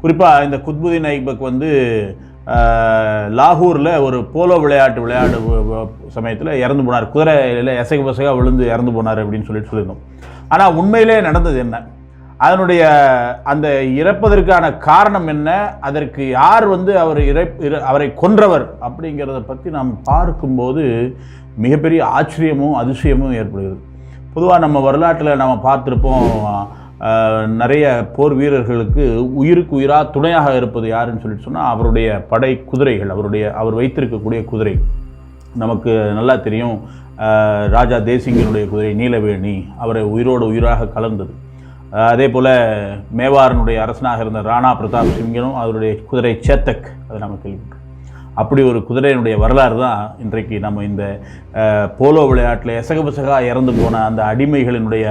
குறிப்பாக இந்த குத்புதீன் ஐபக் வந்து லாகூரில் ஒரு போலோ விளையாடு சமயத்தில் இறந்து போனார். குதிரையில் எசகு பசகாக விழுந்து இறந்து போனார் அப்படின்னு சொல்லியிருந்தோம். ஆனால் உண்மையிலே நடந்தது என்ன, அதனுடைய அந்த இறப்பதற்கான காரணம் என்ன, அதற்கு யார் வந்து அவரை கொன்றவர் அப்படிங்கிறத பற்றி நாம் பார்க்கும்போது மிகப்பெரிய ஆச்சரியமும் அதிசயமும் ஏற்படுகிறது. பொதுவாக நம்ம வரலாற்றில் நம்ம பார்த்துருப்போம், நிறைய போர் வீரர்களுக்கு உயிருக்கு உயிராக துணையாக இருப்பது யாருன்னு சொல்லிட்டு சொன்னால் அவருடைய படை குதிரைகள், அவர் வைத்திருக்கக்கூடிய குதிரை. நமக்கு நல்லா தெரியும், ராஜா தேசிங்கனுடைய குதிரை நீலவேணி அவரை உயிரோடு உயிராக கலந்தது. அதே போல் மேவாரனுடைய அரசனாக இருந்த ராணா பிரதாப் சிங்கனும் அவருடைய குதிரை சேத்தக், அதை நம்ம கேள்விப்பட்டோம். அப்படி ஒரு குதிரையினுடைய வரலாறு தான் இன்றைக்கு நம்ம இந்த போலோ விளையாட்டில் எசகபசகா இறந்து போன அந்த அடிமைகளினுடைய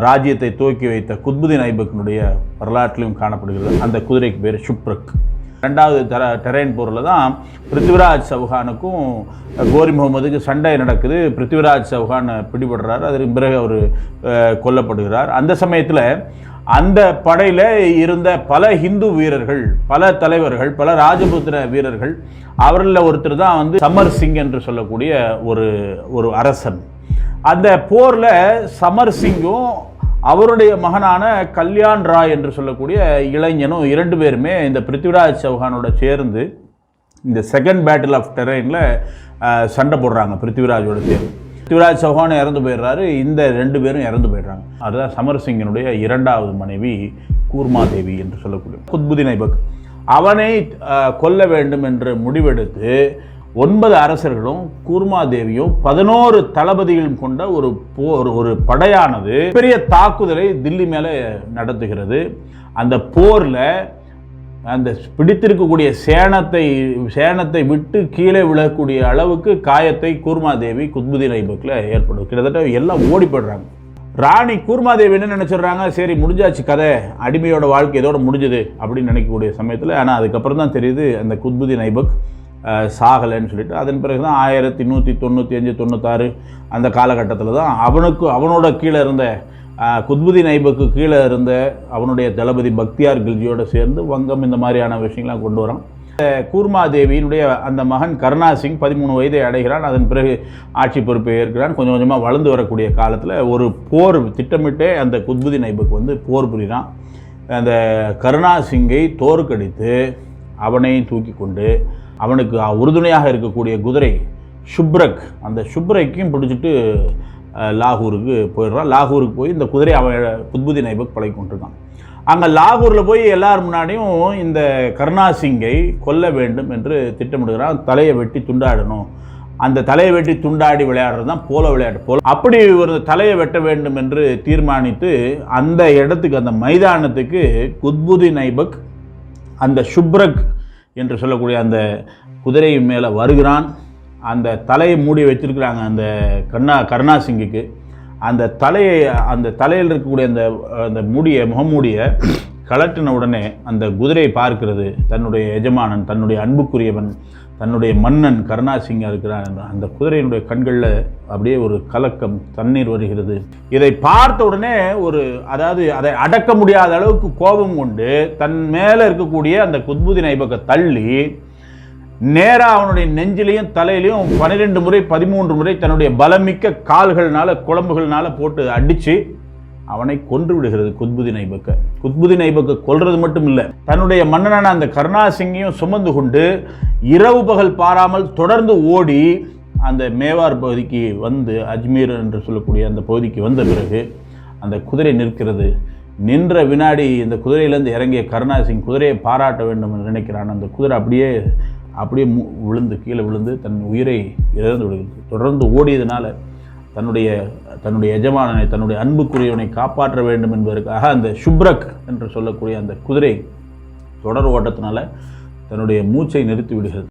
ராஜ்யத்தை துவக்கி வைத்த குத்புதீன் ஐபக்கினுடைய வரலாற்றிலும் காணப்படுகிறது. அந்த குதிரைக்கு பேர் ஷுப்ரக். ரெண்டாவது டெரைன் போரில் தான் பிருத்திவிராஜ் சௌஹானுக்கும் கோரி முகமதுக்கு சண்டை நடக்குது. பிருத்திவிராஜ் சௌஹான் பிடிபடுறார், அதற்கு பிறகு அவர் கொல்லப்படுகிறார். அந்த சமயத்தில் அந்த படையில் இருந்த பல ஹிந்து வீரர்கள், பல தலைவர்கள், பல ராஜபுத்திர வீரர்கள், அவரில் ஒருத்தர் தான் வந்து சமர் சிங் என்று சொல்லக்கூடிய ஒரு அரசன். அந்த போரில் சமர் சிங்கும் அவருடைய மகனான கல்யாண் ராய் என்று சொல்லக்கூடிய இளைஞனும் 2 பேருமே இந்த பிருத்திவிராஜ் சௌஹானோட சேர்ந்து இந்த செகண்ட் பேட்டில் ஆஃப் டெரைனில் சண்டை போடுறாங்க. பிருத்திவிராஜோட சேர்ந்து பிருத்திவிராஜ் சௌஹான் இறந்து போயிடுறாரு, இந்த 2 பேரும் இறந்து போயிடுறாங்க. அதுதான் சமர் சிங்கினுடைய 2வது மனைவி கூர்மாதேவி என்று சொல்லக்கூடிய குத்புதீன் ஐபக். அவனை கொல்ல வேண்டும் என்று முடிவெடுத்து 9 அரசர்களும் கூர்மாதேவியும் 11 தளபதிகளும் கொண்ட ஒரு படையானது பெரிய தாக்குதலை தில்லி மேலே நடத்துகிறது. அந்த போரில் அந்த பிடித்திருக்கக்கூடிய சேனத்தை விட்டு கீழே விழக்கூடிய அளவுக்கு காயத்தை கூர்மாதேவி குத்புதீன் ஐபக்கில் ஏற்படும். கிட்டத்தட்ட எல்லாம் ஓடி போடுறாங்க. ராணி கூர்மாதேவி என்ன நினச்சிடுறாங்க, சரி முடிஞ்சாச்சு கதை, அடிமையோட வாழ்க்கை இதோட முடிஞ்சது அப்படின்னு நினைக்கக்கூடிய சமயத்தில், ஆனால் அதுக்கப்புறம் தான் தெரியுது அந்த குத்புதீன் ஐபக் சாகலைன்னு சொல்லிட்டு. அதன் பிறகு தான் 1195-96 அந்த காலகட்டத்தில் தான் அவனோட கீழே இருந்த குத்புதீன் ஐபக்கு கீழே இருந்த அவனுடைய தளபதி பக்தியார் கில்ஜியோடு சேர்ந்து வங்கம் இந்த மாதிரியான விஷயங்கள்லாம் கொண்டு வரான். கூர்மாதேவியினுடைய அந்த மகன் கருணா சிங் 13 வயதை அடைகிறான். அதன் பிறகு ஆட்சி பொறுப்பை ஏற்கிறான். கொஞ்சம் கொஞ்சமாக வளர்ந்து வரக்கூடிய காலத்தில் ஒரு போர் திட்டமிட்டே அந்த குத்புதீன் ஐபக் வந்து போர் புரிகிறான். அந்த கருணா சிங்கை தோற்கடித்து அவனையும் தூக்கி கொண்டு அவனுக்கு உறுதுணையாக இருக்கக்கூடிய குதிரை ஷுப்ரக், அந்த ஷுப்ரக்கையும் பிடிச்சிட்டு லாகூருக்கு போயிடுறான். லாகூருக்கு போய் இந்த குதிரை அவன் குத்புதீன் ஐபக் பழகி கொண்டிருக்கான். அங்கே லாகூரில் போய் எல்லார் முன்னாடியும் இந்த கருணா சிங்கை கொல்ல வேண்டும் என்று திட்டமிடுகிறான். தலையை வெட்டி துண்டாடணும், அந்த தலையை வெட்டி துண்டாடி விளையாடுறது தான் போலோ விளையாட்டு. போல அப்படி ஒரு தலையை வெட்ட வேண்டும் என்று தீர்மானித்து அந்த இடத்துக்கு, அந்த மைதானத்துக்கு குத்புதீன் ஐபக் அந்த ஷுப்ரக் என்று சொல்லக்கூடிய அந்த குதிரை மேலே வருகிறான். அந்த தலையை மூடி வச்சிருக்கிறாங்க அந்த கருணா சிங்குக்கு. அந்த தலையில் இருக்கக்கூடிய அந்த முகமூடியை கலட்டின உடனே அந்த குதிரையை பார்க்கிறது. தன்னுடைய எஜமானன், தன்னுடைய அன்புக்குரியவன், தன்னுடைய மன்னன் கருணா சிங்காக இருக்கிறான். அந்த குதிரையினுடைய கண்களில் அப்படியே ஒரு கலக்கம், தண்ணீர் வருகிறது. இதை பார்த்த உடனே அதாவது அதை அடக்க முடியாத அளவுக்கு கோபம் கொண்டு தன் மேலே இருக்கக்கூடிய அந்த குத்புதீன் ஐபக்கை தள்ளி நேராக அவனுடைய நெஞ்சிலையும் தலையிலையும் 12 முறை 13 முறை தன்னுடைய பலமிக்க கால்கள்னால குழம்புகள்னால போட்டு அடித்து அவனை கொன்று விடுகிறது குத்புதீன் ஐபக்கை. குத்புதீன் ஐபக்கை கொல்றது மட்டும் இல்லை, தன்னுடைய மன்னனான அந்த கருணா சிங்கையும் சுமந்து கொண்டு இரவு பகல் பாராமல் தொடர்ந்து ஓடி அந்த மேவார் பகுதிக்கு வந்து, அஜ்மீர் என்று சொல்லக்கூடிய அந்த பகுதிக்கு வந்த பிறகு அந்த குதிரை நிற்கிறது. நின்ற வினாடி இந்த குதிரையிலேருந்து இறங்கிய கருணா சிங் குதிரையை பாராட்ட வேண்டும் என்று நினைக்கிறான். அந்த குதிரை அப்படியே கீழே விழுந்து தன் உயிரை இழந்து விடுகிறது. தொடர்ந்து ஓடியதுனால தன்னுடைய எஜமானனை, தன்னுடைய அன்புக்குரியவனை காப்பாற்ற வேண்டும் என்பதற்காக அந்த ஷுப்ரக் என்று சொல்லக்கூடிய அந்த குதிரை தொடர் ஓட்டத்தினால தன்னுடைய மூச்சை நிறுத்தி விடுகிறது.